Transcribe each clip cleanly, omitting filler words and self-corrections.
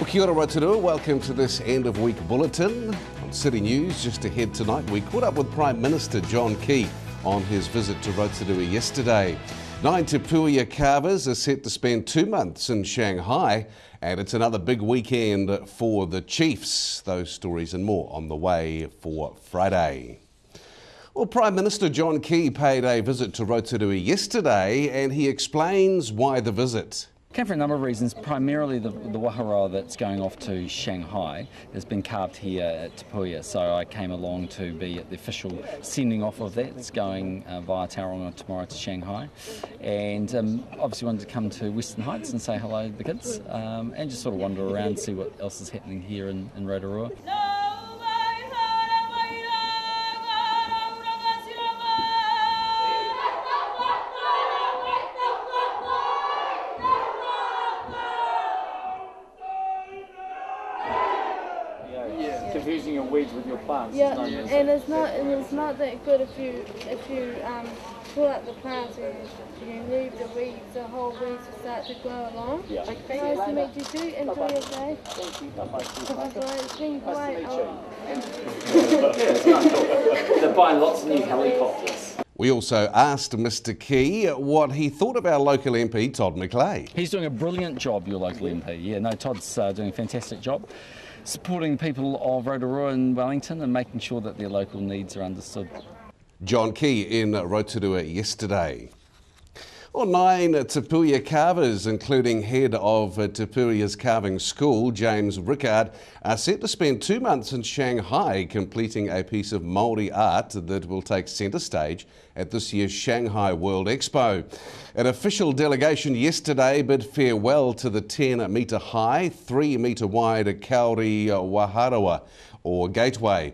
Kia ora Rotorua, welcome to this end of week bulletin. On City News, just ahead tonight, we caught up with Prime Minister John Key on his visit to Rotorua yesterday. 19th.mpg carvers are set to spend 2 months in Shanghai, and it's another big weekend for the Chiefs. Those stories and more on the way for Friday. Well, Prime Minister John Key paid a visit to Rotorua yesterday, and he explains why the visit. Came for a number of reasons, primarily the waharoa that's going off to Shanghai has been carved here at Te Puia, so I came along to be at the official sending off of that. It's going via Tauranga tomorrow to Shanghai, and obviously wanted to come to Western Heights and say hello to the kids and just sort of wander around, see what else is happening here in Rotorua. Confusing your weeds with your plants. Yeah, and it's not that good if you pull out the plants and you leave the weeds. The whole weeds will start to grow along. Yeah. Nice to meet you too. Enjoy your day. Thank you. It's been great. They're buying lots of new helicopters. We also asked Mr Key what he thought of our local MP, Todd McLeay. He's doing a brilliant job, your local MP. Yeah, no, Todd's doing a fantastic job, supporting the people of Rotorua and Wellington and making sure that their local needs are understood. John Key in Rotorua yesterday. Well, 9 Te Puia carvers, including head of Te Puia's carving school, James Rickard, are set to spend 2 months in Shanghai completing a piece of Māori art that will take centre stage at this year's Shanghai World Expo. An official delegation yesterday bid farewell to the 10-metre high, 3-metre wide Kauri Waharoa, or Gateway,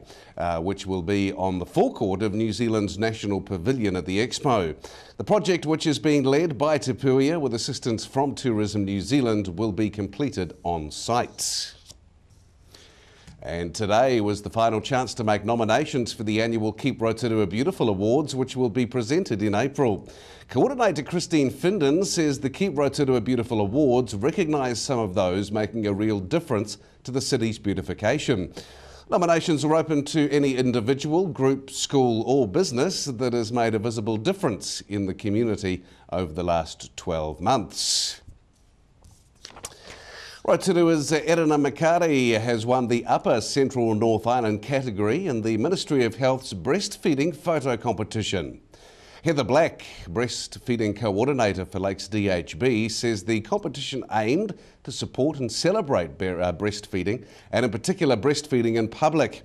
which will be on the forecourt of New Zealand's National Pavilion at the Expo. The project, which is being led by Te Puia with assistance from Tourism New Zealand, will be completed on site. And today was the final chance to make nominations for the annual Keep Rotorua Beautiful Awards, which will be presented in April. Coordinator Christine Findon says the Keep Rotorua Beautiful Awards recognise some of those making a real difference to the city's beautification. Nominations are open to any individual, group, school or business that has made a visible difference in the community over the last 12 months. Rotorua's Erina Makari has won the Upper Central North Island category in the Ministry of Health's breastfeeding photo competition. Heather Black, breastfeeding coordinator for Lakes DHB, says the competition aimed to support and celebrate breastfeeding, and in particular breastfeeding in public.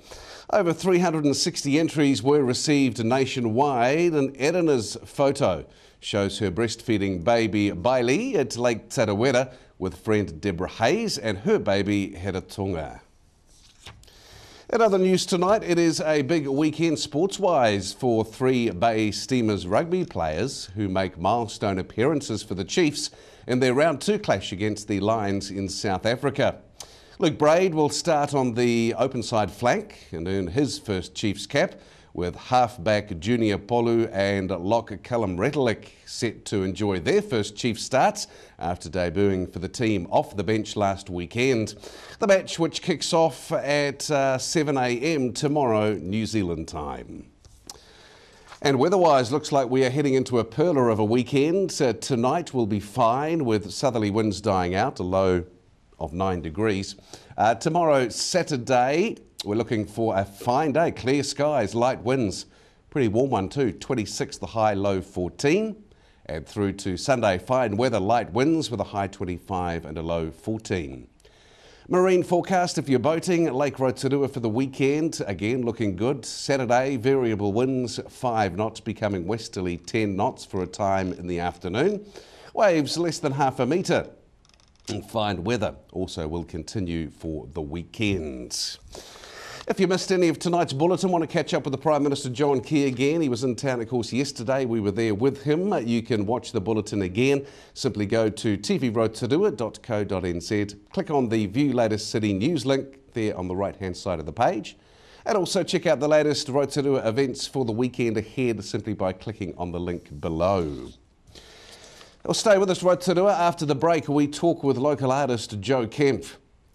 Over 360 entries were received nationwide, and Erina's photo shows her breastfeeding baby Bailey at Lake Tarawera with friend Deborah Hayes and her baby Heratonga. In other news tonight, it is a big weekend sports-wise for 3 Bay Steamers rugby players who make milestone appearances for the Chiefs in their round 2 clash against the Lions in South Africa. Luke Braid will start on the open side flank and earn his first Chiefs cap, with halfback Junior Polu and lock Callum Rettelick set to enjoy their first Chiefs starts after debuting for the team off the bench last weekend. The match, which kicks off at 7 a.m. tomorrow, New Zealand time. And weather-wise, looks like we are heading into a perler of a weekend. Tonight will be fine with southerly winds dying out, a low of 9 degrees. Tomorrow, Saturday, we're looking for a fine day, clear skies, light winds, pretty warm one too, 26 the high, low 14. And through to Sunday, fine weather, light winds with a high 25 and a low 14. Marine forecast if you're boating, Lake Rotorua for the weekend, again looking good. Saturday, variable winds, 5 knots becoming westerly 10 knots for a time in the afternoon. Waves less than half a metre. And fine weather also will continue for the weekend. If you missed any of tonight's bulletin, want to catch up with the Prime Minister John Key again. He was in town, of course, yesterday. We were there with him. You can watch the bulletin again. Simply go to tvrotorua.co.nz, click on the View Latest City News link there on the right-hand side of the page. And also check out the latest Rotorua events for the weekend ahead simply by clicking on the link below. Well, stay with us, Rotorua. After the break, we talk with local artist Joe Kemp.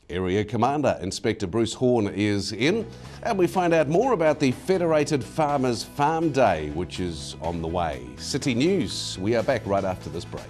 Area Commander Inspector Bruce Horn is in, and we find out more about the Federated Farmers Farm Day, which is on the way. City News, we are back right after this break.